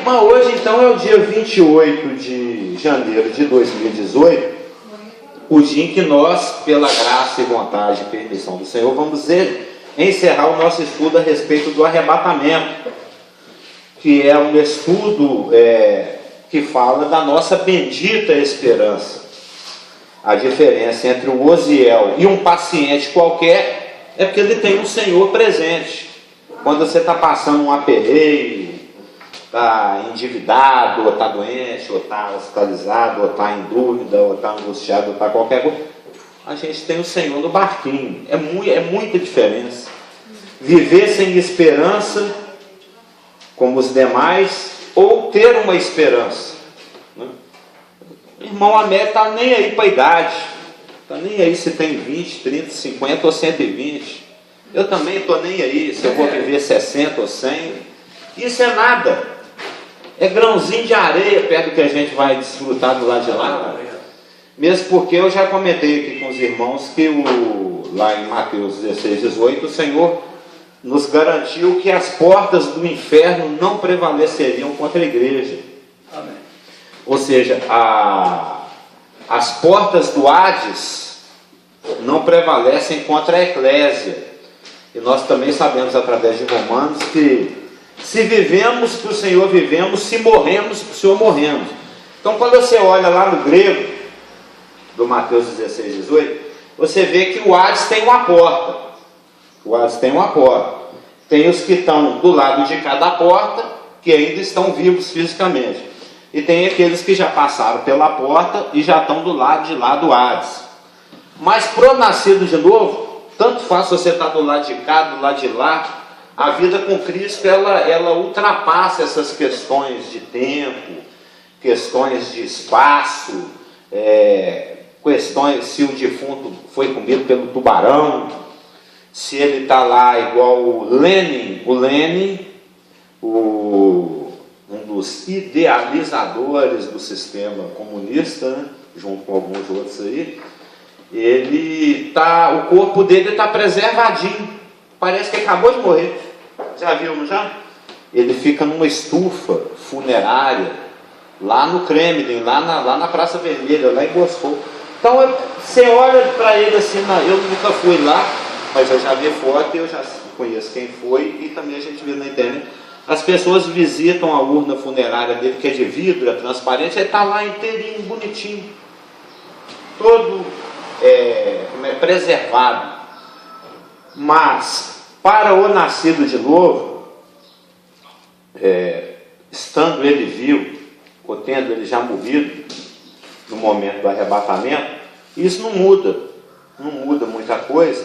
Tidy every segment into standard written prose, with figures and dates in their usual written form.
Mas hoje então é o dia 28 de janeiro de 2018, o dia em que nós, pela graça e vontade e permissão do Senhor, vamos encerrar o nosso estudo a respeito do arrebatamento, que é um estudo que fala da nossa bendita esperança. A diferença entre o Osiel e um paciente qualquer é porque ele tem um Senhor presente. Quando você está passando um aperreio, está endividado, ou está doente, ou está hospitalizado, ou está em dúvida, ou está angustiado, ou está qualquer coisa, a gente tem o Senhor no barquinho. É muita diferença. Viver sem esperança, como os demais, ou ter uma esperança, né? Irmão Amé está nem aí para a idade, está nem aí se tem 20, 30, 50 ou 120. Eu também estou nem aí se eu vou viver 60 ou 100. Isso é nada, é grãozinho de areia perto do que a gente vai desfrutar do lado de lá. Mesmo porque eu já comentei aqui com os irmãos que lá em Mateus 16, 18, o Senhor nos garantiu que as portas do inferno não prevaleceriam contra a igreja. Amém. Ou seja, as portas do Hades não prevalecem contra a eclésia. E nós também sabemos através de Romanos que se vivemos para o Senhor vivemos, se morremos para o Senhor morremos. Então quando você olha lá no grego do Mateus 16, 18, você vê que o Hades tem uma porta. O Hades tem uma porta. Tem os que estão do lado de cada porta, que ainda estão vivos fisicamente. E tem aqueles que já passaram pela porta e já estão do lado de lá do Hades. Mas para o nascido de novo, tanto faz se você está do lado de cá, do lado de lá, a vida com Cristo, ela ultrapassa essas questões de tempo, questões de espaço, questões se o defunto foi comido pelo tubarão, se ele está lá igual o Lenin, um dos idealizadores do sistema comunista, né, junto com alguns outros aí, o corpo dele está preservadinho, parece que acabou de morrer. Já viu, não já? Ele fica numa estufa funerária lá no Kremlin, lá na Praça Vermelha, lá em Moscou. Então você olha para ele assim, eu nunca fui lá, mas eu já vi foto e eu já conheço quem foi, e também a gente vê na internet. As pessoas visitam a urna funerária dele, que é de vidro, é transparente, ele está lá inteirinho, bonitinho, todo preservado. Mas para o nascido de novo, estando ele vivo, ou tendo ele já morrido no momento do arrebatamento, isso não muda muita coisa,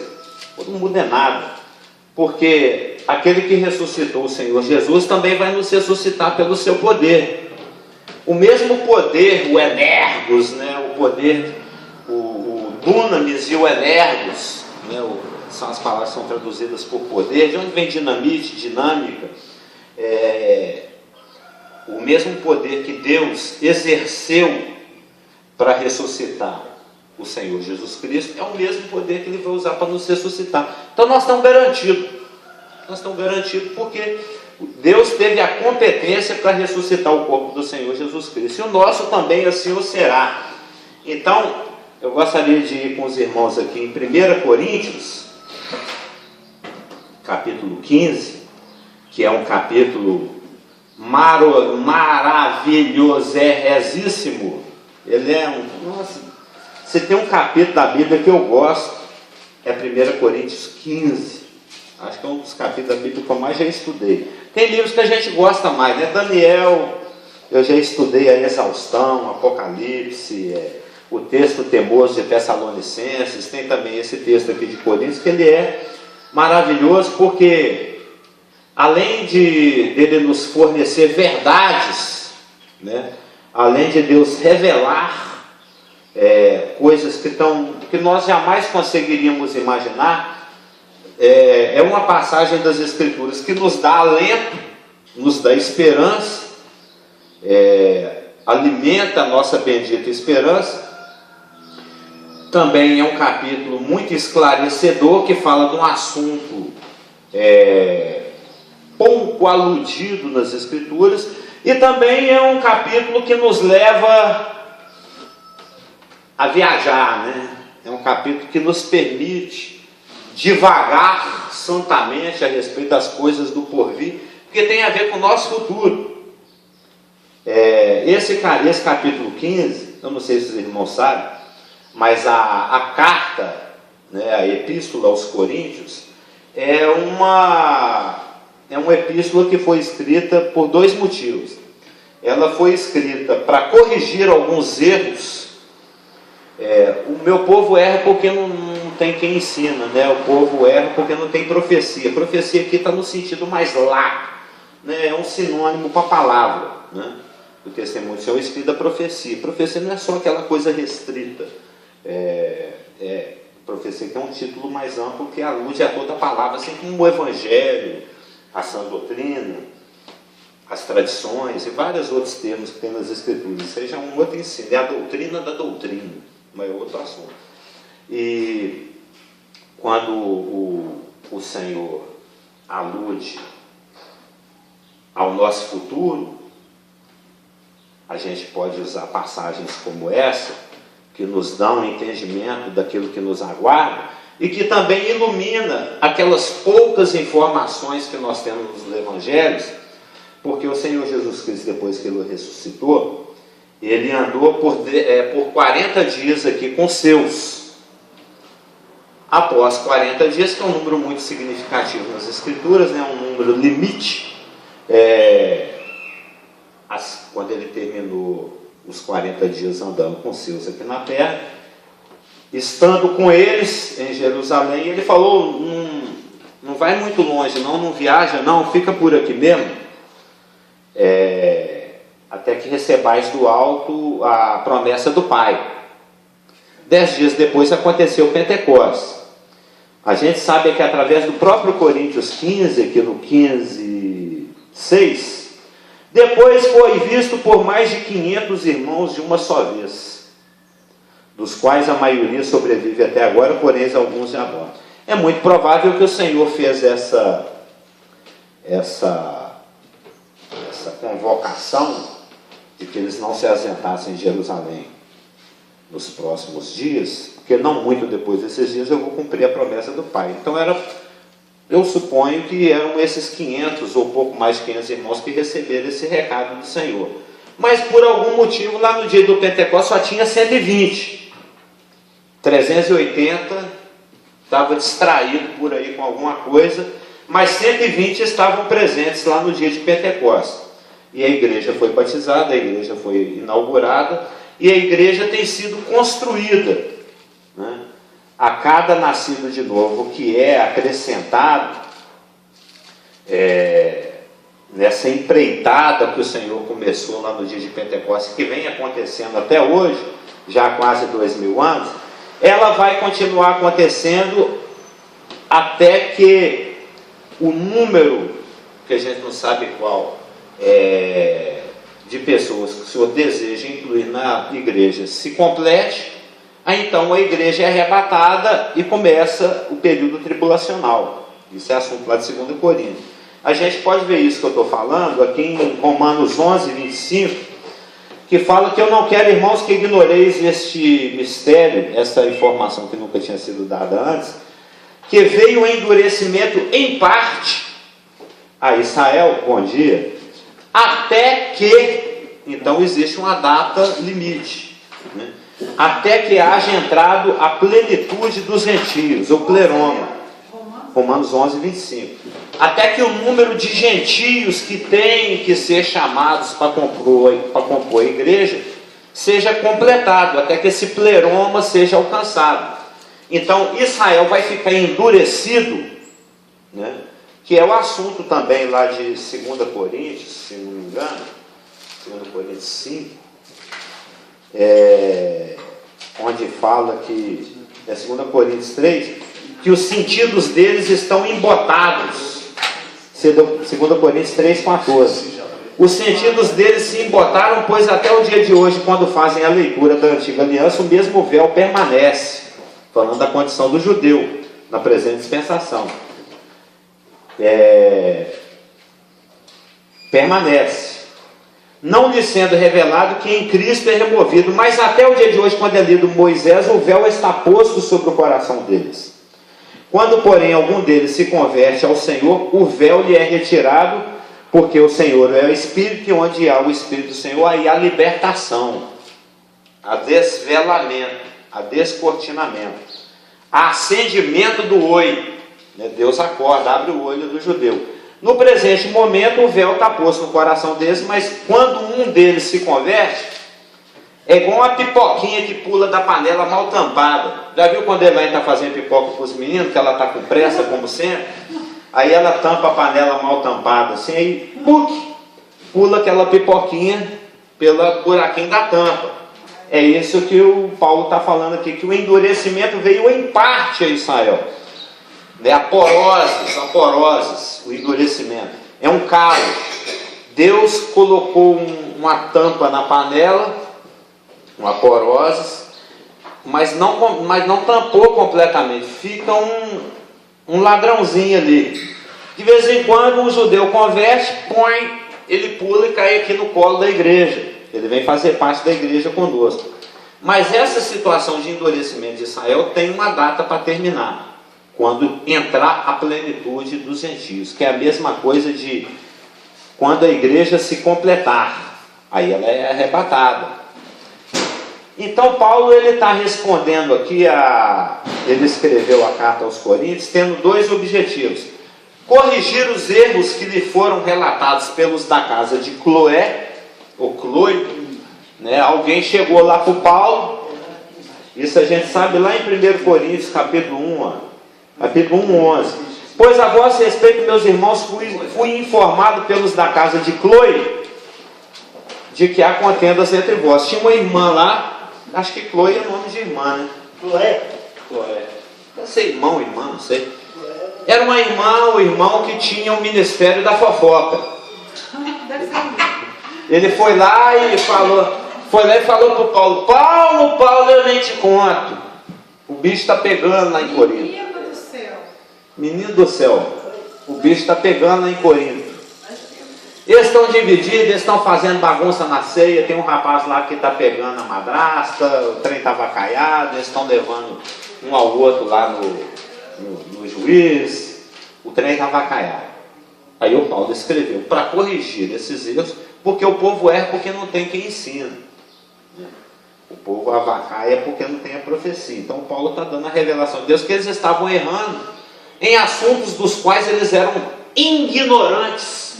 não muda nada, porque aquele que ressuscitou o Senhor Jesus também vai nos ressuscitar pelo seu poder. O mesmo poder, o energos, né, o poder, o dunamis e o energos, né, são as palavras que são traduzidas por poder. De onde vem dinamite, dinâmica? O mesmo poder que Deus exerceu para ressuscitar o Senhor Jesus Cristo é o mesmo poder que Ele vai usar para nos ressuscitar. Então nós estamos garantidos. Nós estamos garantidos porque Deus teve a competência para ressuscitar o corpo do Senhor Jesus Cristo. E o nosso também assim o será. Então, eu gostaria de ir com os irmãos aqui em 1 Coríntios, capítulo 15, que é um capítulo maravilhosíssimo. Ele é nossa, se tem um capítulo da Bíblia que eu gosto, é 1 Coríntios 15. Acho que é um dos capítulos da Bíblia que eu mais já estudei. Tem livros que a gente gosta mais, né? Daniel, eu já estudei a exaustão, Apocalipse, o texto temoso de Tessalonicenses, tem também esse texto aqui de Coríntios, que ele é maravilhoso porque, além dele nos fornecer verdades, né? Além de Deus revelar coisas que nós jamais conseguiríamos imaginar, é uma passagem das Escrituras que nos dá alento, nos dá esperança, alimenta a nossa bendita esperança. Também é um capítulo muito esclarecedor, que fala de um assunto pouco aludido nas Escrituras, e também é um capítulo que nos leva a viajar, né? É um capítulo que nos permite divagar santamente a respeito das coisas do porvir, porque tem a ver com o nosso futuro. Esse capítulo 15, eu não sei se os irmãos sabem, mas a carta, né, a epístola aos Coríntios, é uma epístola que foi escrita por dois motivos. Ela foi escrita para corrigir alguns erros. O meu povo erra porque não tem quem ensina, né? O povo erra porque não tem profecia. Profecia aqui está no sentido mais lato, né? É um sinônimo para a palavra, né? O testemunho do Senhor escrito da profecia. Profecia não é só aquela coisa restrita. Profecia que é um título mais amplo que alude a toda a palavra, assim como o Evangelho, a sã doutrina, as tradições e vários outros termos que tem nas Escrituras. Seja um outro ensino, é a doutrina da doutrina, mas é outro assunto. E quando o Senhor alude ao nosso futuro, a gente pode usar passagens como essa, que nos dão um entendimento daquilo que nos aguarda, e que também ilumina aquelas poucas informações que nós temos nos Evangelhos, porque o Senhor Jesus Cristo, depois que Ele ressuscitou, Ele andou por 40 dias aqui com seus. Após 40 dias, que é um número muito significativo nas Escrituras, né, um número limite, quando Ele terminou os 40 dias andando com seus aqui na terra, estando com eles em Jerusalém, Ele falou: não vai muito longe, não viaja, não, fica por aqui mesmo, até que recebais do alto a promessa do Pai. 10 dias depois aconteceu o Pentecostes. A gente sabe que através do próprio Coríntios 15, aqui no 15:6, depois foi visto por mais de 500 irmãos de uma só vez, dos quais a maioria sobrevive até agora, porém alguns já morram. É muito provável que o Senhor fez essa convocação de que eles não se assentassem em Jerusalém nos próximos dias, porque não muito depois desses dias eu vou cumprir a promessa do Pai. Então eu suponho que eram esses 500 ou pouco mais de 500 irmãos que receberam esse recado do Senhor. Mas por algum motivo, lá no dia do Pentecostes só tinha 120. 380 estava distraído por aí com alguma coisa, mas 120 estavam presentes lá no dia de Pentecostes. E a igreja foi batizada, a igreja foi inaugurada, e a igreja tem sido construída, né? A cada nascido de novo que é acrescentado nessa empreitada que o Senhor começou lá no dia de Pentecostes, que vem acontecendo até hoje, já há quase 2000 anos, ela vai continuar acontecendo até que o número, que a gente não sabe qual, de pessoas que o Senhor deseja incluir na igreja se complete. Aí então a igreja é arrebatada e começa o período tribulacional. Isso é assunto lá de 2 Coríntios. A gente pode ver isso que eu estou falando aqui em Romanos 11:25, que fala que eu não quero, irmãos, que ignoreis este mistério, essa informação que nunca tinha sido dada antes, que veio o endurecimento em parte a Israel, bom dia, até que, então existe uma data limite, né? Até que haja entrado a plenitude dos gentios, o pleroma, Romanos 11:25. Até que o número de gentios que têm que ser chamados para compor a igreja seja completado, até que esse pleroma seja alcançado. Então Israel vai ficar endurecido, né? Que é o assunto também lá de 2 Coríntios, se não me engano, 2 Coríntios 5, onde fala que, 2 Coríntios 3, que os sentidos deles estão embotados. 2 Coríntios 3:14. Os sentidos deles se embotaram, pois até o dia de hoje, quando fazem a leitura da antiga aliança, o mesmo véu permanece, falando da condição do judeu na presente dispensação. permanece, não lhe sendo revelado que em Cristo é removido, mas até o dia de hoje, quando é lido Moisés, o véu está posto sobre o coração deles. Quando, porém, algum deles se converte ao Senhor, o véu lhe é retirado, porque o Senhor é o Espírito, e onde há o Espírito do Senhor, aí há libertação, há desvelamento, há descortinamento, há acendimento do olho. Deus acorda, abre o olho do judeu. No presente momento, o véu está posto no coração deles, mas quando um deles se converte, é igual uma pipoquinha que pula da panela mal tampada. Já viu quando ele vai estar fazendo pipoca para os meninos, que ela está com pressa, como sempre? Aí ela tampa a panela mal tampada, assim, aí pula aquela pipoquinha pelo buraquinho da tampa. É isso que o Paulo está falando aqui, que o endurecimento veio em parte a Israel. A poroses, o endurecimento. É um calo. Deus colocou uma tampa na panela, uma poroses, mas não tampou completamente. Fica um ladrãozinho ali. De vez em quando o judeu converte, ele pula e cai aqui no colo da igreja. Ele vem fazer parte da igreja conosco. Mas essa situação de endurecimento de Israel tem uma data para terminar. Quando entrar a plenitude dos gentios, que é a mesma coisa de quando a igreja se completar, aí ela é arrebatada. Então Paulo está respondendo aqui, ele escreveu a carta aos Coríntios, tendo dois objetivos: corrigir os erros que lhe foram relatados pelos da casa de Cloé, ou Chloe, alguém chegou lá para o Paulo, isso a gente sabe lá em 1 Coríntios capítulo 1, capítulo 1:11. Pois a vosso respeito, meus irmãos, fui informado pelos da casa de Chloe de que há contendas entre vós. Tinha uma irmã lá, acho que Chloe é nome de irmã, né? Chloé. Deve ser irmã, não sei. Era uma irmã ou irmão que tinha o ministério da fofoca. Ele foi lá e falou para o Paulo: Paulo, eu nem te conto. O bicho está pegando lá em Corinto. Menino do céu, o bicho está pegando lá em Corinto. Eles estão divididos, eles estão fazendo bagunça na ceia. Tem um rapaz lá que está pegando a madrasta, o trem está vacaiado, eles estão levando um ao outro lá no juiz, o trem está vacaiado. Aí o Paulo escreveu para corrigir esses erros, porque o povo erra porque não tem quem ensina. O povo avacaia porque não tem a profecia. Então Paulo está dando a revelação de Deus, que eles estavam errando em assuntos dos quais eles eram ignorantes.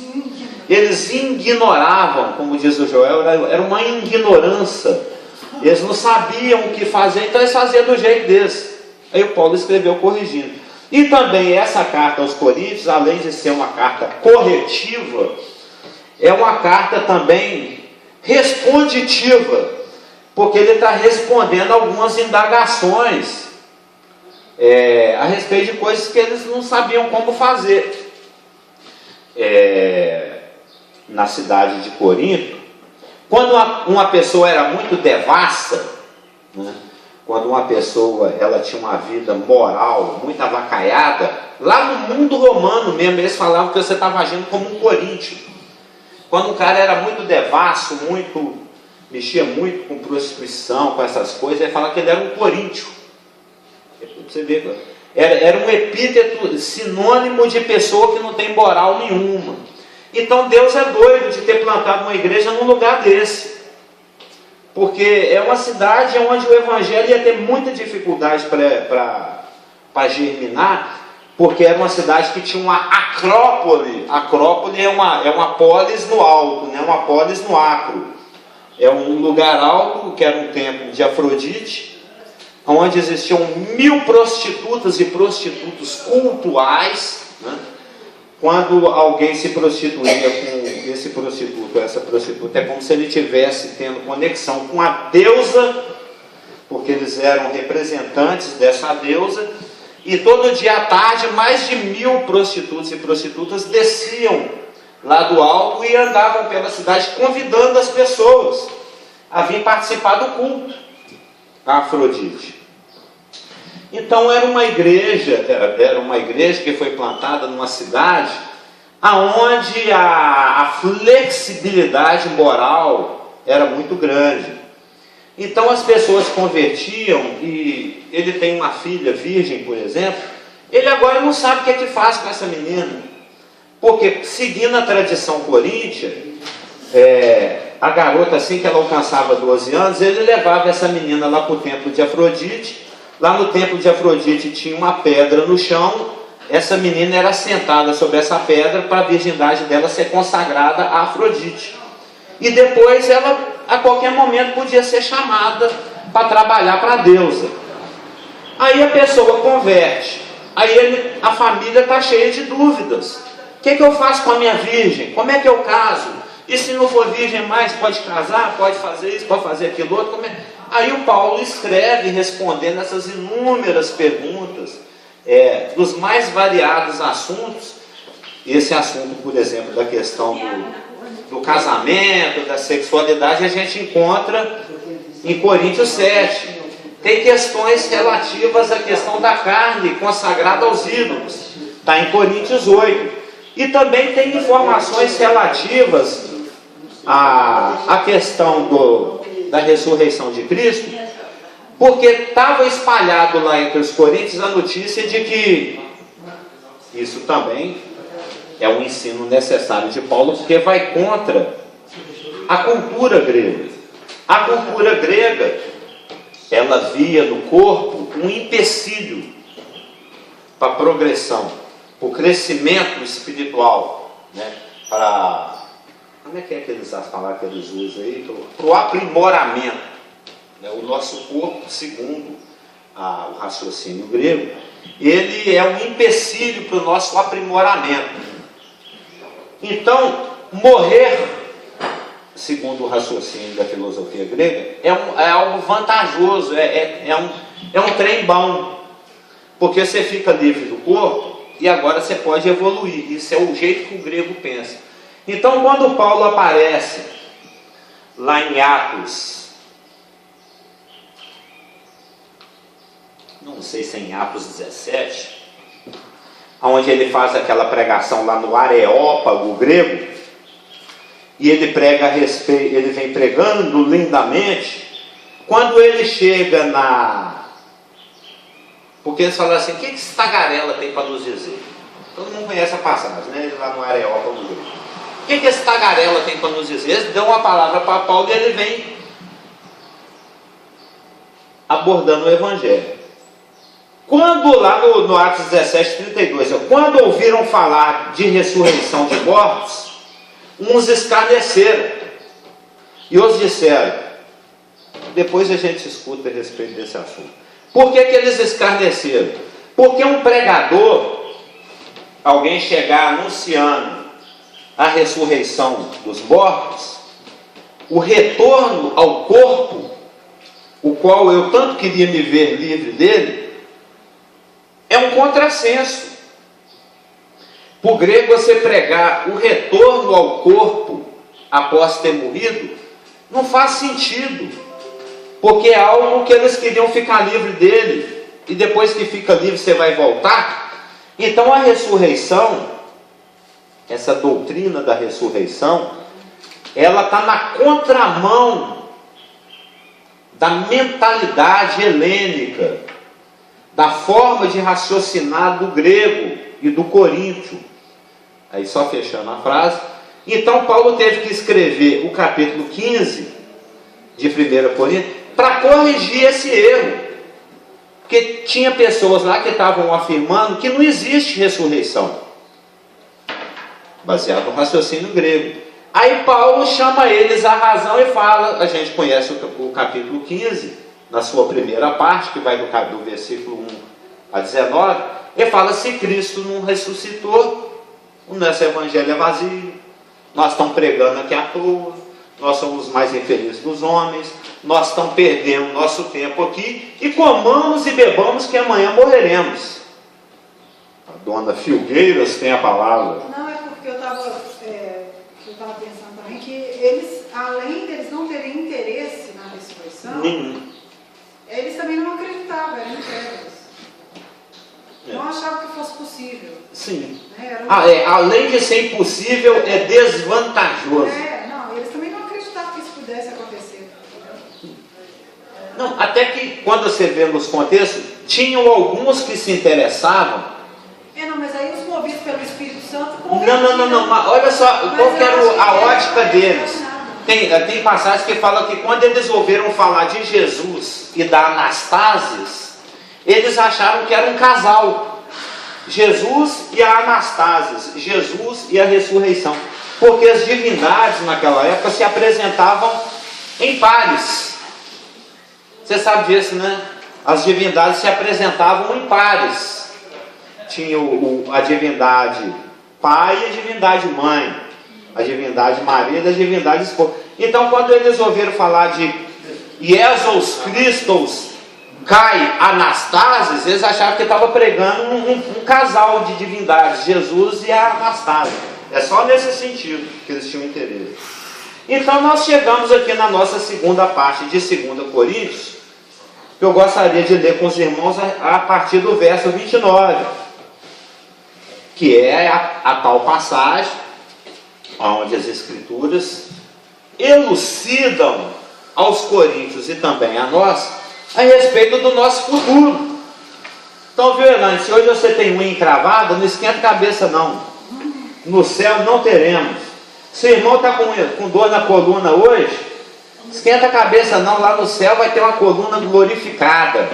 Eles ignoravam, como diz o Joel, era uma ignorância. Eles não sabiam o que fazer, então eles faziam do jeito deles. Aí o Paulo escreveu corrigindo. E também essa carta aos Coríntios, além de ser uma carta corretiva, é uma carta também responditiva, porque ele está respondendo algumas indagações a respeito de coisas que eles não sabiam como fazer. Na cidade de Corinto, quando uma pessoa era muito devassa, quando uma pessoa ela tinha uma vida moral muito avacaiada, lá no mundo romano mesmo, eles falavam que você estava agindo como um coríntio. Quando um cara era muito devasso, mexia muito com prostituição, com essas coisas, ele falava que ele era um coríntio. Você vê, era um epíteto sinônimo de pessoa que não tem moral nenhuma. Então Deus é doido de ter plantado uma igreja num lugar desse, porque é uma cidade onde o evangelho ia ter muita dificuldade para germinar, porque era uma cidade que tinha uma acrópole. Acrópole é uma polis no alto, uma polis no acro. É um lugar alto, que era um templo de Afrodite, onde existiam 1000 prostitutas e prostitutos cultuais. Quando alguém se prostituía com esse prostituto, essa prostituta, é como se ele estivesse tendo conexão com a deusa, porque eles eram representantes dessa deusa, e todo dia à tarde mais de 1000 prostitutos e prostitutas desciam lá do alto e andavam pela cidade convidando as pessoas a vir participar do culto a Afrodite. Então era uma igreja que foi plantada numa cidade aonde a flexibilidade moral era muito grande. Então as pessoas se convertiam, e ele tem uma filha virgem, por exemplo, ele agora não sabe o que é que faz com essa menina, porque seguindo a tradição coríntia, a garota, assim que ela alcançava 12 anos, ele levava essa menina lá para o templo de Afrodite. Lá no templo de Afrodite tinha uma pedra no chão, essa menina era sentada sobre essa pedra para a virgindade dela ser consagrada a Afrodite. E depois ela, a qualquer momento, podia ser chamada para trabalhar para a deusa. Aí a pessoa converte, aí a família está cheia de dúvidas. O que eu faço com a minha virgem? Como é que eu caso? E se não for virgem mais, pode casar, pode fazer isso, pode fazer aquilo outro? Aí o Paulo escreve respondendo essas inúmeras perguntas, dos mais variados assuntos. Esse assunto, por exemplo, da questão do casamento, da sexualidade, a gente encontra em Coríntios 7. Tem questões relativas à questão da carne consagrada aos ídolos, está em Coríntios 8. E também tem informações relativas à questão da ressurreição de Cristo, porque estava espalhado lá entre os coríntios a notícia de que isso também é um ensino necessário de Paulo, porque vai contra a cultura grega. A cultura grega, ela via no corpo um empecilho para a progressão, para o crescimento espiritual, né? Como é que eles falam que eles usam aí? Para o aprimoramento, né? O nosso corpo, segundo o raciocínio grego, ele é um empecilho para o nosso aprimoramento. Então, morrer, segundo o raciocínio da filosofia grega, é algo vantajoso, é um trem bom, porque você fica livre do corpo e agora você pode evoluir. Isso é o jeito que o grego pensa. Então, quando Paulo aparece lá em Atos, não sei se é em Atos 17, onde ele faz aquela pregação lá no Areópago grego, e ele prega a respeito, ele vem pregando lindamente. Quando ele chega porque eles falam assim: o que esse tagarela tem para nos dizer? Todo mundo conhece a passagem, né? Lá no Areópago grego. O que esse tagarela tem para nos dizer? Eles dão uma palavra para Paulo e ele vem abordando o Evangelho. Quando lá no Atos 17:32, quando ouviram falar de ressurreição de mortos, uns escarneceram e outros disseram. Depois a gente escuta a respeito desse assunto. Por que eles escarneceram? Porque um pregador, alguém chegar anunciando a ressurreição dos mortos, o retorno ao corpo, o qual eu tanto queria me ver livre dele, é um contrassenso. Para o grego, você pregar o retorno ao corpo após ter morrido, não faz sentido, porque é algo que eles queriam ficar livre dele, e depois que fica livre você vai voltar. Então a ressurreição, essa doutrina da ressurreição, ela está na contramão da mentalidade helênica, da forma de raciocinar do grego e do coríntio. Aí só fechando a frase. Então Paulo teve que escrever o capítulo 15 de 1 Coríntios para corrigir esse erro, porque tinha pessoas lá que estavam afirmando que não existe ressurreição, baseado no raciocínio grego. Aí Paulo chama eles à razão e fala, a gente conhece o capítulo 15, na sua primeira parte, que vai do versículo 1 a 19, ele fala: se Cristo não ressuscitou, o nosso evangelho é vazio, nós estamos pregando aqui à toa, nós somos os mais infelizes dos homens, nós estamos perdendo nosso tempo aqui, e comamos e bebamos que amanhã morreremos. A dona Filgueiras tem a palavra. Não, é porque eu estava pensando também que eles, além deles não terem interesse na ressurreição, eles também não acreditavam, eram incrédulos. Não achavam que fosse possível. Sim. Além de ser impossível, é desvantajoso. Não, eles também não acreditavam que isso pudesse acontecer. Não, até que quando você vê nos contextos, tinham alguns que se interessavam. Não, mas aí os movidos pelo Espírito Santo... Não, mas olha só, qual que era a ótica deles? Tem passagens que falam que quando eles ouviram falar de Jesus e da Anastasis, eles acharam que era um casal. Jesus e a Anastasis, Jesus e a ressurreição. Porque as divindades naquela época se apresentavam em pares. Você sabe disso, né? As divindades se apresentavam em pares. Tinha a divindade pai e a divindade mãe, a divindade marido e a divindade esposa. Então, quando eles ouviram falar de Jesus Christos Kai Anastasis, eles acharam que estava pregando um casal de divindades, Jesus e a Anastasis. É só nesse sentido que eles tinham interesse. Então, nós chegamos aqui na nossa segunda parte de 2 Coríntios, que eu gostaria de ler com os irmãos a partir do verso 29. Que é a tal passagem onde as Escrituras elucidam aos coríntios e também a nós a respeito do nosso futuro. Então, viu, Elaine, se hoje você tem unha encravada, não esquenta a cabeça não. No céu não teremos. Se o irmão está com dor na coluna hoje, esquenta a cabeça não, lá no céu vai ter uma coluna glorificada.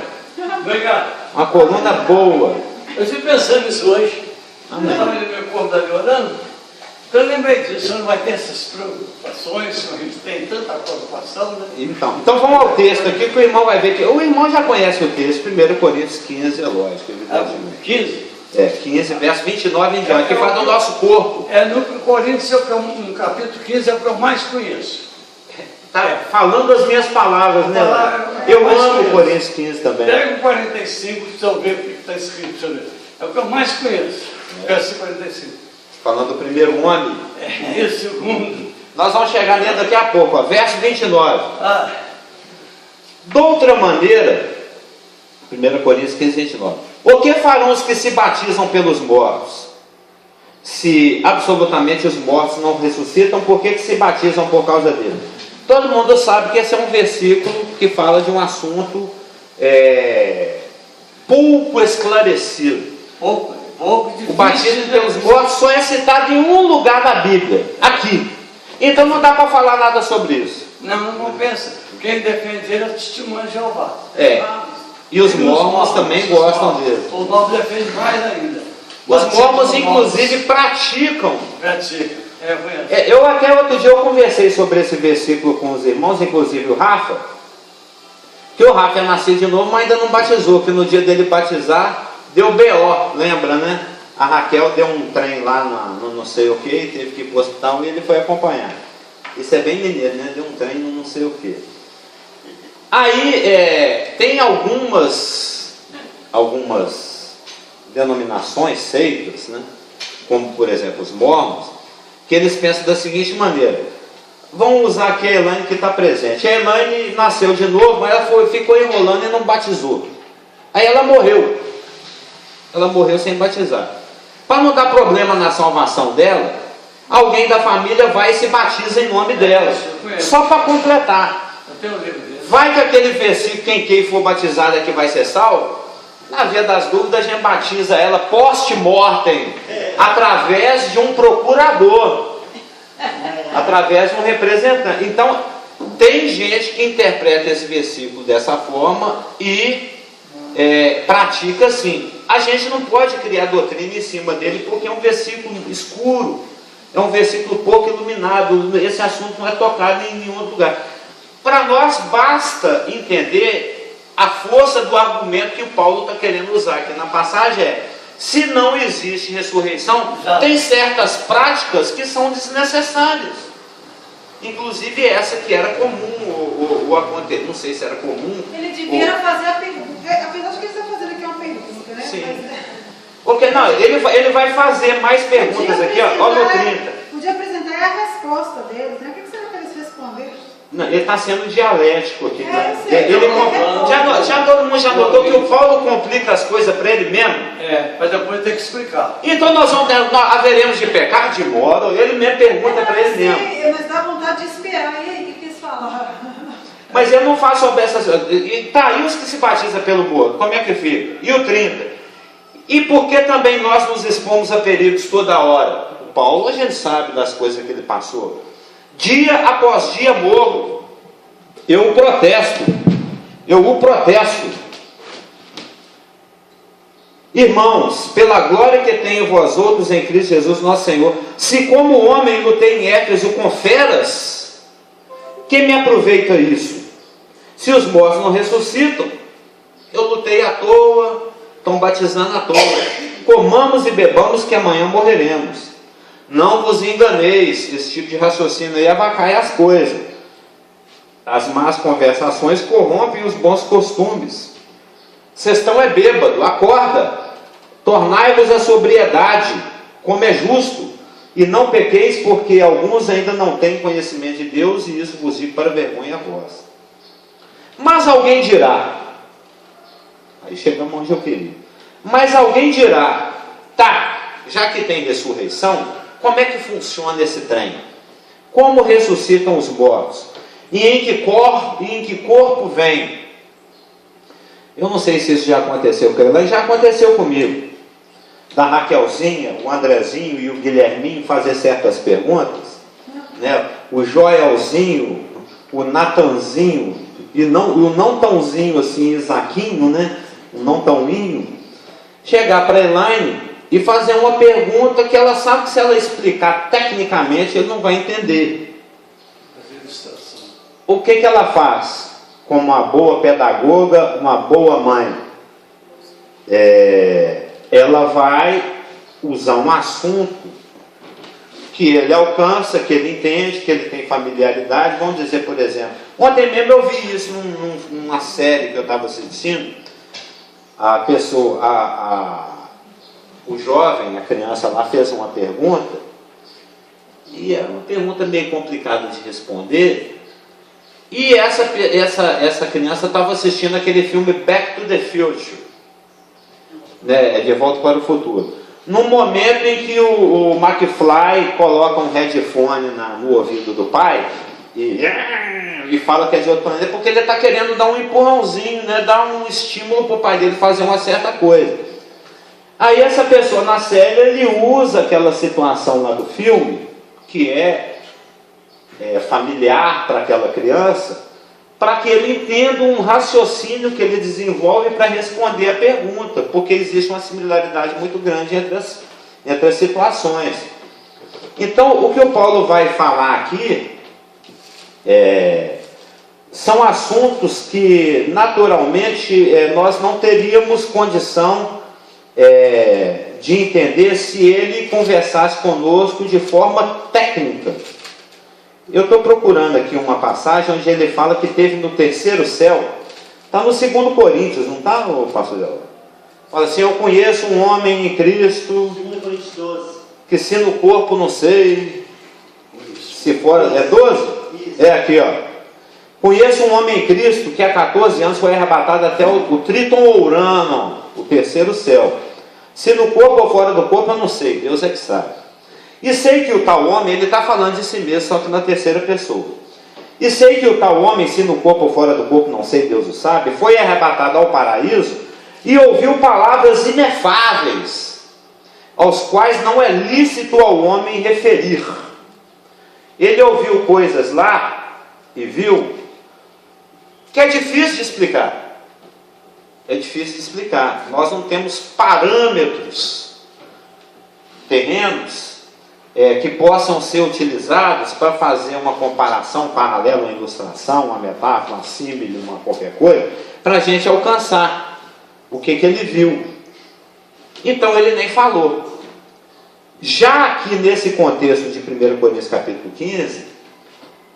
Obrigado. Uma coluna boa. Eu estive pensando nisso hoje. Eu estava no meu corpo ali orando, então eu lembrei disso, o senhor não vai ter essas preocupações, a gente tem tanta preocupação, né? Então vamos ao texto aqui que o irmão vai ver que o irmão já conhece o texto, 1 Coríntios 15, é lógico, evidentemente. 15? 15, verso 29 em diante, que fala do nosso corpo. No Coríntios, no capítulo 15, é o que eu mais conheço. Tá falando as minhas palavras, né? Eu amo Coríntios 15 também. Pega o 45, deixa eu ver o que está escrito, deixa eu ver. É o que eu mais conheço. Verso 45. Falando do primeiro homem. E o segundo. Nós vamos chegar nele daqui a pouco, ó, verso 29. De outra maneira, 1 Coríntios 15, 29. O que farão os que se batizam pelos mortos? Se absolutamente os mortos não ressuscitam, por que se batizam por causa dele? Todo mundo sabe que esse é um versículo que fala de um assunto pouco esclarecido. O batismo pelos mortos só é citado em um lugar da Bíblia, aqui. Então não dá para falar nada sobre isso. Não pensa. Quem defende ele é o testemunho de Jeová. E os mormons também gostam dele. O nome defende mais ainda. Os mormons, inclusive, praticam. Eu até outro dia eu conversei sobre esse versículo com os irmãos, inclusive o Rafa. Que o Rafa é nascido de novo, mas ainda não batizou. Que no dia dele batizar, deu BO, lembra, né? A Raquel deu um trem lá no não sei o que, teve que ir para o hospital e ele foi acompanhar. Isso é bem mineiro, né? Deu um trem no não sei o que. Aí tem algumas denominações, seitas, né? Como por exemplo os mormons, que eles pensam da seguinte maneira: vamos usar aqui a Elaine que está presente. A Elaine nasceu de novo, mas ela ficou enrolando e não batizou. Aí ela morreu. Ela morreu sem batizar. Para não dar problema na salvação dela, alguém da família vai e se batiza em nome dela. Só para completar. Vai que aquele versículo, quem for batizado é que vai ser salvo. Na via das dúvidas, a gente batiza ela post-mortem, através de um procurador, através de um representante. Então, tem gente que interpreta esse versículo dessa forma e pratica assim. A gente não pode criar doutrina em cima dele, porque é um versículo escuro, é um versículo pouco iluminado. Esse assunto não é tocado em nenhum outro lugar. Para nós basta entender a força do argumento que o Paulo está querendo usar aqui na passagem. Se não existe ressurreição, tem certas práticas que são desnecessárias. Inclusive essa que era comum, ou acontecer, não sei se era comum. Ele devia fazer a pergunta, apesar de que ele está fazendo aqui uma pergunta, né? Sim. Porque não, ele vai fazer mais perguntas aqui, ó, no 30. Podia apresentar a resposta deles, né? O que será que eles respondem? responder. Não, ele está sendo dialético aqui. Já todo mundo já notou que o Paulo complica as coisas para ele mesmo? Mas depois tem que explicar. Então nós haveremos de pecar de modo, ele mesmo pergunta para ele mesmo. Mas dá vontade de esperar. E aí, o que eles falaram? Mas ele não faz sobre essas coisas. E tá aí os que se batizam pelo morto, como é que fica? E o 30? E por que também nós nos expomos a perigos toda hora? O Paulo, a gente sabe das coisas que ele passou. Dia após dia morro. Eu o protesto. Irmãos, pela glória que tenho vós outros em Cristo Jesus nosso Senhor, se como homem lutei em Éfeso com feras, que me aproveita isso? Se os mortos não ressuscitam, eu lutei à toa, estão batizando à toa. Comamos e bebamos que amanhã morreremos. Não vos enganeis, esse tipo de raciocínio aí avacalha as coisas. As más conversações corrompem os bons costumes. Vocês estão bêbado, acorda, tornai-vos a sobriedade, como é justo, e não pequeis, porque alguns ainda não têm conhecimento de Deus, e isso vos digo para vergonha a vós. Mas alguém dirá, aí chegamos onde eu queria, mas alguém dirá, tá, já que tem ressurreição, como é que funciona esse trem? Como ressuscitam os mortos? E em que corpo vem? Eu não sei se isso já aconteceu com ela, já aconteceu comigo. Da Raquelzinha, o Andrezinho e o Guilherminho fazer certas perguntas, né? O Joelzinho, o Natanzinho, e o não tãozinho assim, Isaquinho, né? O não tãoinho, chegar para a Elaine e fazer uma pergunta que ela sabe que se ela explicar tecnicamente, ele não vai entender. O que ela faz? Como uma boa pedagoga, uma boa mãe, ela vai usar um assunto que ele alcança, que ele entende, que ele tem familiaridade. Vamos dizer, por exemplo, ontem mesmo eu vi isso numa série que eu estava assistindo. A pessoa, o jovem, a criança lá fez uma pergunta, e era uma pergunta meio complicada de responder, e essa criança estava assistindo aquele filme Back to the Future, né, De Volta para o Futuro. No momento em que o McFly coloca um headphone no ouvido do pai, e fala que é de outro planeta, porque ele está querendo dar um empurrãozinho, né, dar um estímulo para o pai dele fazer uma certa coisa. Aí essa pessoa na série, ele usa aquela situação lá do filme, que é familiar para aquela criança, para que ele entenda um raciocínio que ele desenvolve para responder a pergunta, porque existe uma similaridade muito grande entre as situações. Então, o que o Paulo vai falar aqui são assuntos que naturalmente nós não teríamos condição de entender se ele conversasse conosco de forma técnica. Eu estou procurando aqui uma passagem onde ele fala que teve no terceiro céu. Está no 2 Coríntios, não está, pastor Delor? Fala assim, eu conheço um homem em Cristo, 2 Coríntios 12. que se no corpo não sei, se fora, 12? Isso. É aqui, ó. Conheço um homem em Cristo que há 14 anos foi arrebatado até o Tríton ou Urano, o terceiro céu. Se no corpo ou fora do corpo, eu não sei, Deus é que sabe. E sei que o tal homem, ele está falando de si mesmo, só que na terceira pessoa. E sei que o tal homem, se no corpo ou fora do corpo, não sei, Deus o sabe, foi arrebatado ao paraíso e ouviu palavras inefáveis, aos quais não é lícito ao homem referir. Ele ouviu coisas lá e viu que é difícil de explicar. É difícil de explicar. Nós não temos parâmetros terrenos que possam ser utilizados para fazer uma comparação, um paralelo, uma ilustração, uma metáfora, uma símile, uma qualquer coisa, para a gente alcançar o que ele viu. Então ele nem falou. Já aqui nesse contexto de 1 Coríntios capítulo 15,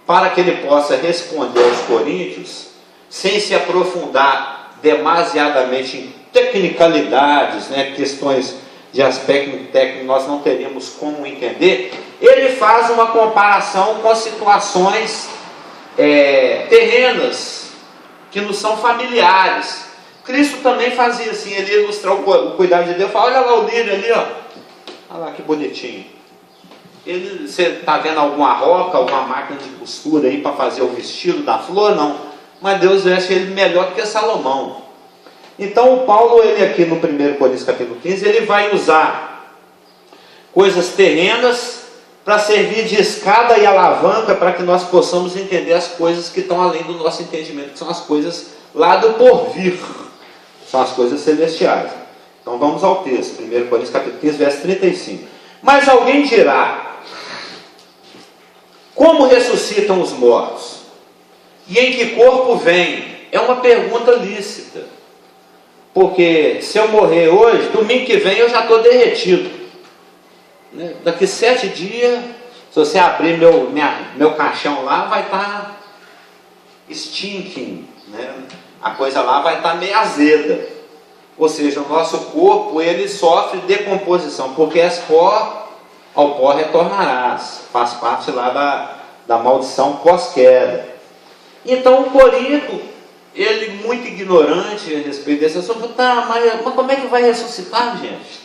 para que ele possa responder aos coríntios, sem se aprofundar demasiadamente em tecnicalidades, né, questões de aspecto técnico nós não teríamos como entender, ele faz uma comparação com as situações terrenas, que nos são familiares. Cristo também fazia assim, ele ia ilustrar o cuidado de Deus. Fala, olha lá o lírio ali, ó. Olha lá que bonitinho. Você está vendo alguma roca, alguma máquina de costura aí para fazer o vestido da flor? Não. Mas Deus veste ele melhor do que Salomão. Então o Paulo, ele aqui no 1 Coríntios capítulo 15, ele vai usar coisas terrenas para servir de escada e alavanca para que nós possamos entender as coisas que estão além do nosso entendimento, que são as coisas lá do porvir, são as coisas celestiais. Então vamos ao texto, 1 Coríntios capítulo 15, verso 35. Mas alguém dirá, como ressuscitam os mortos? E em que corpo vêm? É uma pergunta lícita. Porque se eu morrer hoje, domingo que vem eu já estou derretido. Daqui 7 dias, se você abrir meu caixão lá, vai estar stinking, né? A coisa lá vai estar meio azeda. Ou seja, o nosso corpo, ele sofre decomposição, porque és pó, ao pó retornarás. Faz parte lá da maldição pós-queda. Então o Corinto, ele muito ignorante a respeito desse assunto, tá, mas como é que vai ressuscitar, gente?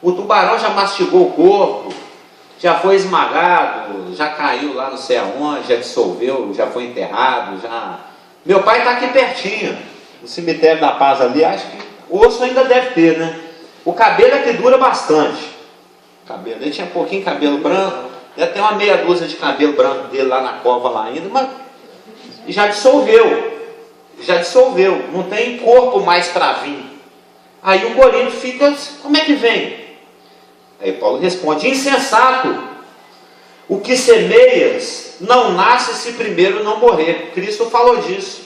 O tubarão já mastigou o corpo, já foi esmagado, já caiu lá não sei aonde, já dissolveu, já foi enterrado, já... Meu pai está aqui pertinho, no cemitério da Paz ali, acho que osso ainda deve ter, né? O cabelo é que dura bastante. O cabelo, ele tinha pouquinho de cabelo branco, deve ter uma meia dúzia de cabelo branco dele lá na cova lá ainda, mas já dissolveu, não tem corpo mais para vir. Aí o Corinto fica, como é que vem? Aí Paulo responde, insensato, o que semeias não nasce se primeiro não morrer. Cristo falou disso.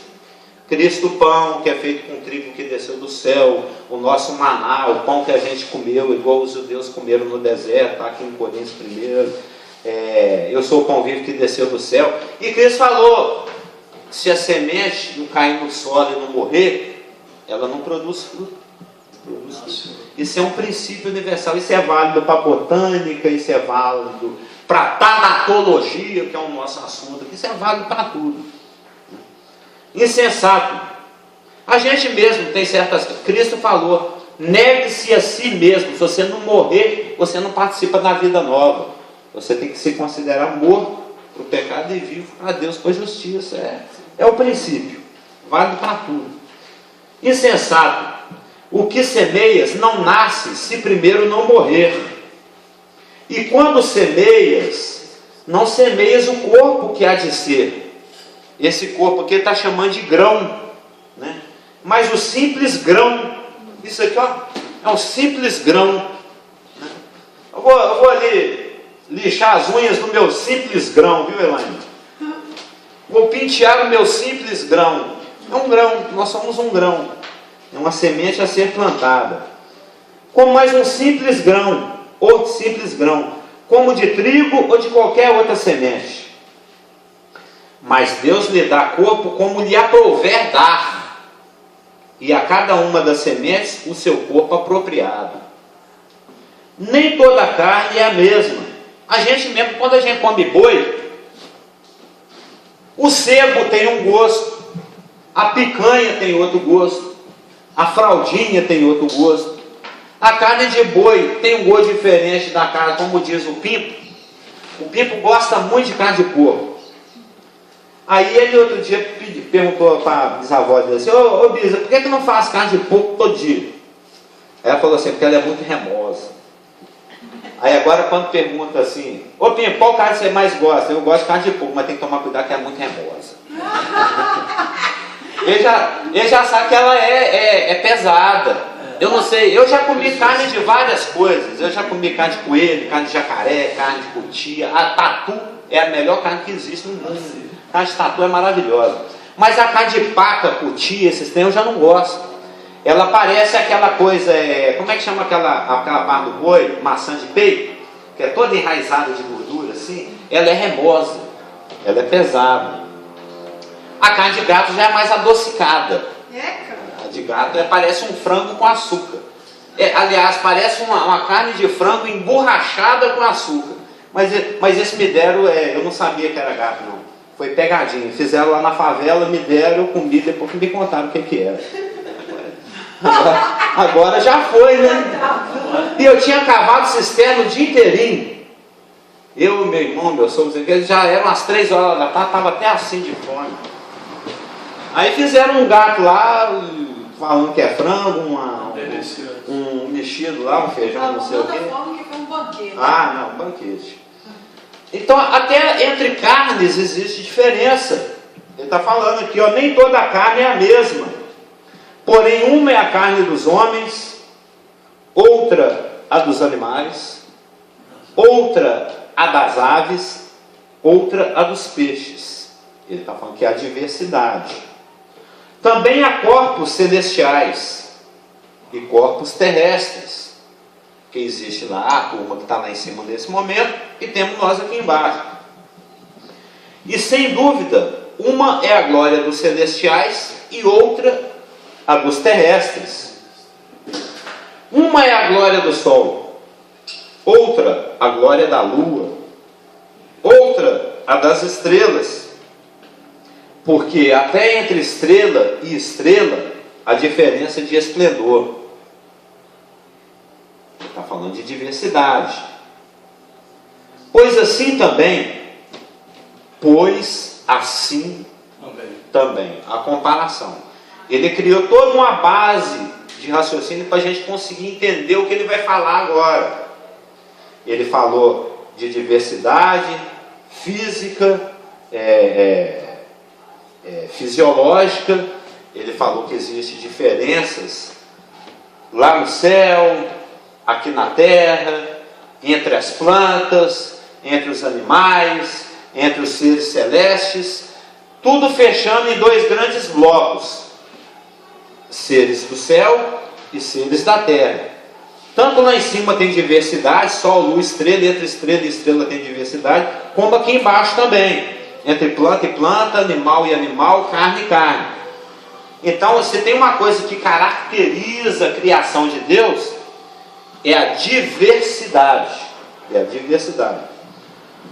Cristo, o pão que é feito com trigo que desceu do céu, o nosso maná, o pão que a gente comeu, igual os judeus comeram no deserto, está aqui em Coríntios 1. Eu sou o pão vivo que desceu do céu. E Cristo falou, se a semente não cair no solo e não morrer, ela não produz fruto. Isso é um princípio universal, isso é válido para a botânica, isso é válido para a tanatologia, que é o nosso assunto, isso é válido para tudo. Insensato. A gente mesmo tem certas... Cristo falou, negue-se a si mesmo. Se você não morrer, você não participa da vida nova. Você tem que se considerar morto para o pecado e vivo para Deus com a justiça. É o princípio, válido para tudo. Insensato. O que semeias não nasce se primeiro não morrer. E quando semeias, não semeias o corpo que há de ser. Esse corpo aqui ele está chamando de grão, né? Mas o simples grão, isso aqui ó, é um simples grão, né? Eu vou ali lixar as unhas do meu simples grão, viu, Elaine? Vou pentear o meu simples grão. É um grão, nós somos um grão. É uma semente a ser plantada. Como mais um simples grão, outro simples grão, como de trigo ou de qualquer outra semente. Mas Deus lhe dá corpo como lhe aprouver dar, e a cada uma das sementes o seu corpo apropriado. Nem toda a carne é a mesma. A gente mesmo, quando a gente come boi, o sebo tem um gosto, a picanha tem outro gosto, a fraldinha tem outro gosto, a carne de boi tem um gosto diferente da carne, como diz o Pimpo. O Pimpo gosta muito de carne de porco. Aí ele outro dia perguntou para a bisavó dele assim, ô Bisa, por que não faz carne de porco todo dia? Aí ela falou assim, porque ela é muito remosa. Aí agora quando pergunta assim, ô Pimpo, qual carne você mais gosta? Eu gosto de carne de porco, mas tem que tomar cuidado que ela é muito remosa. Ele já sabe que ela é pesada. Eu não sei, eu já comi carne de várias coisas. Eu já comi carne de coelho, carne de jacaré, carne de cutia. A tatu é a melhor carne que existe no mundo. A carne de tatu é maravilhosa. Mas a carne de paca, cutia, esses tem eu já não gosto. Ela parece aquela coisa, como é que chama aquela parte do boi? Maçã de peito, que é toda enraizada de gordura assim. Ela é remosa, ela é pesada. A carne de gato já é mais adocicada. A de gato parece um frango com açúcar. Aliás, parece uma carne de frango emborrachada com açúcar. Mas esse me deram, eu não sabia que era gato não. Foi pegadinha. Fizeram lá na favela, me deram, eu comi, depois me contaram o que era. Agora já foi, né? E eu tinha cavado cisterna o dia inteirinho. Eu e meu irmão, meu sogro, já eram as 3 horas da tarde, estava até assim de fome. Aí fizeram um gato lá, falando que é frango, um mexido lá, um feijão, não sei o quê. Fome que foi um banquete. Ah, não, banquete. Então, até entre carnes existe diferença. Ele está falando aqui, ó, nem toda a carne é a mesma. Porém, uma é a carne dos homens, outra a dos animais, outra a das aves, outra a dos peixes. Ele está falando que há diversidade. Também há corpos celestiais e corpos terrestres. Que existe lá, a turma que está lá em cima nesse momento, e temos nós aqui embaixo. E sem dúvida, uma é a glória dos celestiais e outra a dos terrestres. Uma é a glória do sol, outra a glória da lua, outra a das estrelas. Porque até entre estrela e estrela há diferença de esplendor. Está falando de diversidade. Pois assim também, a comparação. Ele criou toda uma base de raciocínio para a gente conseguir entender o que ele vai falar agora. Ele falou de diversidade física, fisiológica. Ele falou que existem diferenças lá no céu, aqui na terra, entre as plantas, entre os animais, entre os seres celestes, tudo fechando em 2 grandes blocos: seres do céu e seres da terra. Tanto lá em cima tem diversidade, sol, luz, estrela, entre estrela e estrela tem diversidade, como aqui embaixo também, entre planta e planta, animal e animal, carne e carne. Então, se tem uma coisa que caracteriza a criação de Deus, é a diversidade. É a diversidade.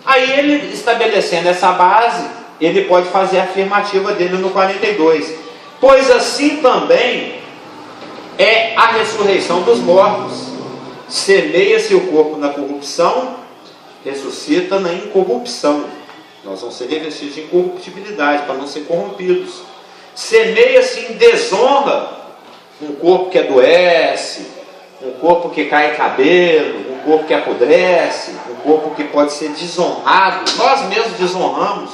Aí ele, estabelecendo essa base, ele pode fazer a afirmativa dele no 42. Pois assim também é a ressurreição dos mortos. Semeia-se o corpo na corrupção, ressuscita na incorrupção. Nós vamos ser revestidos de incorruptibilidade, para não ser corrompidos. Semeia-se em desonra, um corpo que adoece, um corpo que cai cabelo, um corpo que apodrece, um corpo que pode ser desonrado. Nós mesmos desonramos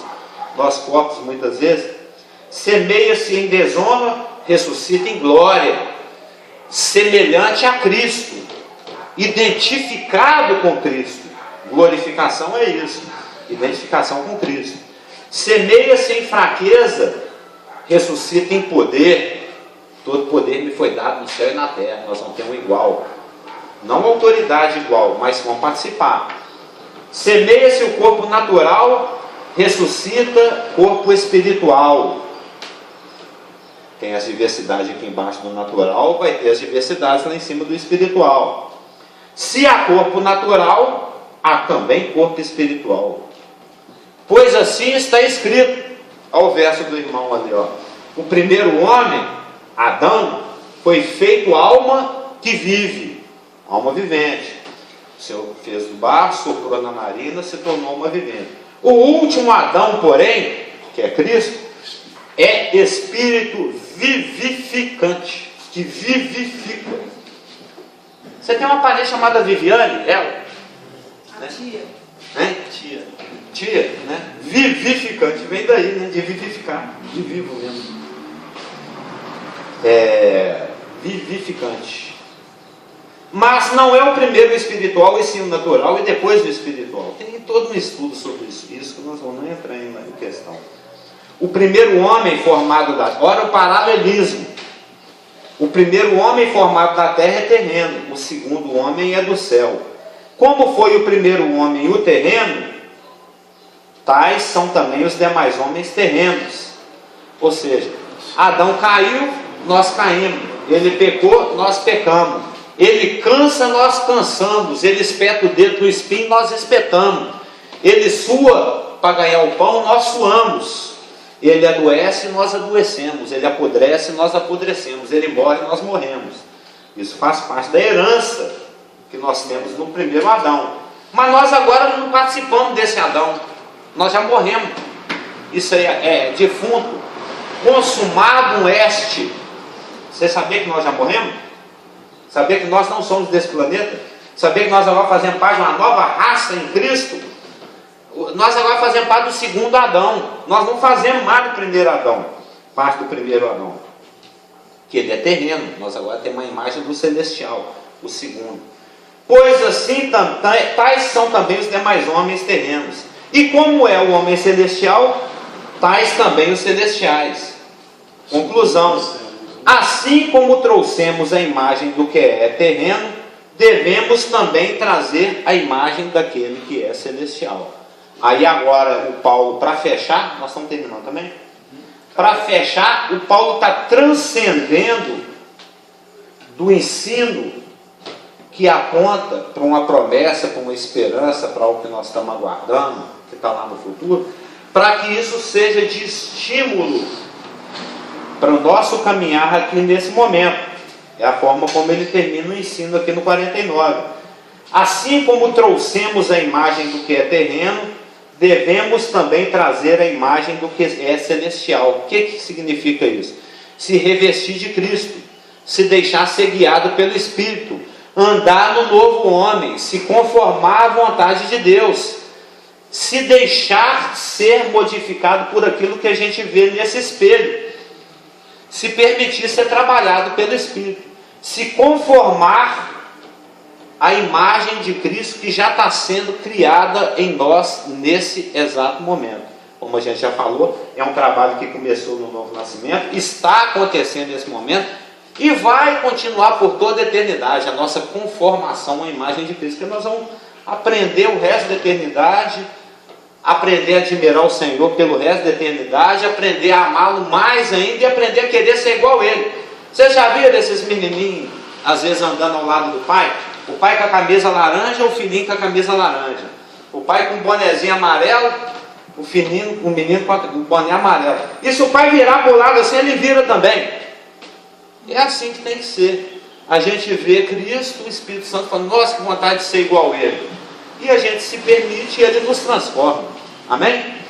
nossos corpos muitas vezes. Semeia-se em desonra, ressuscita em glória, semelhante a Cristo, identificado com Cristo. Glorificação é isso, identificação com Cristo. Semeia-se em fraqueza, ressuscita em poder. Todo poder me foi dado no céu e na terra. Nós vamos ter um igual. Não autoridade igual, mas vamos participar. Semeia-se o corpo natural, ressuscita corpo espiritual. Tem as diversidades aqui embaixo do natural, vai ter as diversidades lá em cima do espiritual. Se há corpo natural, há também corpo espiritual. Pois assim está escrito. Olha o verso do irmão ali, ó. O primeiro homem, Adão, foi feito alma que vive, alma vivente. O Senhor fez do barro, soprou na narina, se tornou alma vivente. O último Adão, porém, que é Cristo, é espírito vivificante, que vivifica. Você tem uma parente chamada Viviane, ela? A tia. Né? Tia, né? Vivificante, vem daí, né? De vivificar, de vivo mesmo. Vivificante. Mas não é o primeiro espiritual, e sim o natural, e depois do espiritual. Tem todo um estudo sobre isso que nós vamos entrar em questão. O primeiro homem formado da... Ora, o paralelismo. O primeiro homem formado da terra é terreno, o segundo homem é do céu. Como foi o primeiro homem o terreno, tais são também os demais homens terrenos. Ou seja, Adão caiu, nós caímos. Ele pecou, nós pecamos. Ele cansa, nós cansamos. Ele espeta o dedo no espinho, nós espetamos. Ele sua, para ganhar o pão, nós suamos. Ele adoece, nós adoecemos. Ele apodrece, nós apodrecemos. Ele morre, nós morremos. Isso faz parte da herança que nós temos no primeiro Adão. Mas nós agora não participamos desse Adão. Nós já morremos. Isso aí é defunto. Consumado este. Você sabia que nós já morremos? Sabia que nós não somos desse planeta? Sabia que nós agora fazemos parte de uma nova raça em Cristo? Nós agora fazemos parte do segundo Adão. Nós não fazemos mais do primeiro Adão. Parte do primeiro Adão. Que ele é terreno. Nós agora temos uma imagem do celestial. O segundo. Pois assim, tais são também os demais homens terrenos. E como é o homem celestial, tais também os celestiais. Conclusão. Assim como trouxemos a imagem do que é terreno, devemos também trazer a imagem daquele que é celestial. Aí agora o Paulo, para fechar, nós estamos terminando também? Para fechar, o Paulo está transcendendo do ensino que aponta para uma promessa, para uma esperança, para algo que nós estamos aguardando, que está lá no futuro, para que isso seja de estímulo para o nosso caminhar aqui nesse momento. É a forma como ele termina o ensino aqui no 49. Assim como trouxemos a imagem do que é terreno, devemos também trazer a imagem do que é celestial. O que significa isso? Se revestir de Cristo, se deixar ser guiado pelo Espírito, andar no novo homem, se conformar à vontade de Deus, se deixar ser modificado por aquilo que a gente vê nesse espelho, se permitir ser trabalhado pelo Espírito, se conformar à imagem de Cristo que já está sendo criada em nós nesse exato momento. Como a gente já falou, é um trabalho que começou no novo nascimento, está acontecendo nesse momento e vai continuar por toda a eternidade, a nossa conformação à imagem de Cristo, que nós vamos aprender o resto da eternidade, aprender a admirar o Senhor pelo resto da eternidade, aprender a amá-lo mais ainda e aprender a querer ser igual a Ele. Você já viu desses menininhos, às vezes andando ao lado do pai? O pai com a camisa laranja, o filhinho com a camisa laranja. O pai com o bonezinho amarelo, o menino com o boné amarelo. E se o pai virar para o lado assim, ele vira também. É assim que tem que ser. A gente vê Cristo, o Espírito Santo falando, nossa, que vontade de ser igual a Ele. E a gente se permite e Ele nos transforma. Amém?